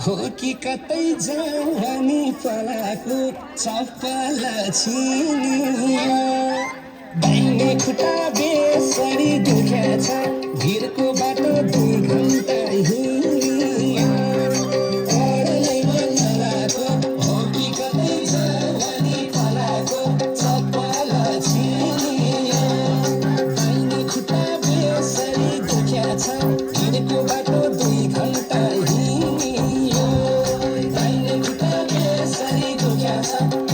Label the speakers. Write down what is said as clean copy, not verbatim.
Speaker 1: हो कि कतै जवानी पलाको चप्पल छिनियो दाहिने खुट्टा बेसरी दुख्या छ भिरको बाटो 2 घन्टा हिँडियो ओडलेमा चलाको हो कि कतै जवानी पलाको चप्पल छिनियो दाहिने खुट्टा बेसरी दुख्या छ भिरको बाटो 2 घन्टा हिँडियो दाहिने खुट्टा बेसरी दुख्या छ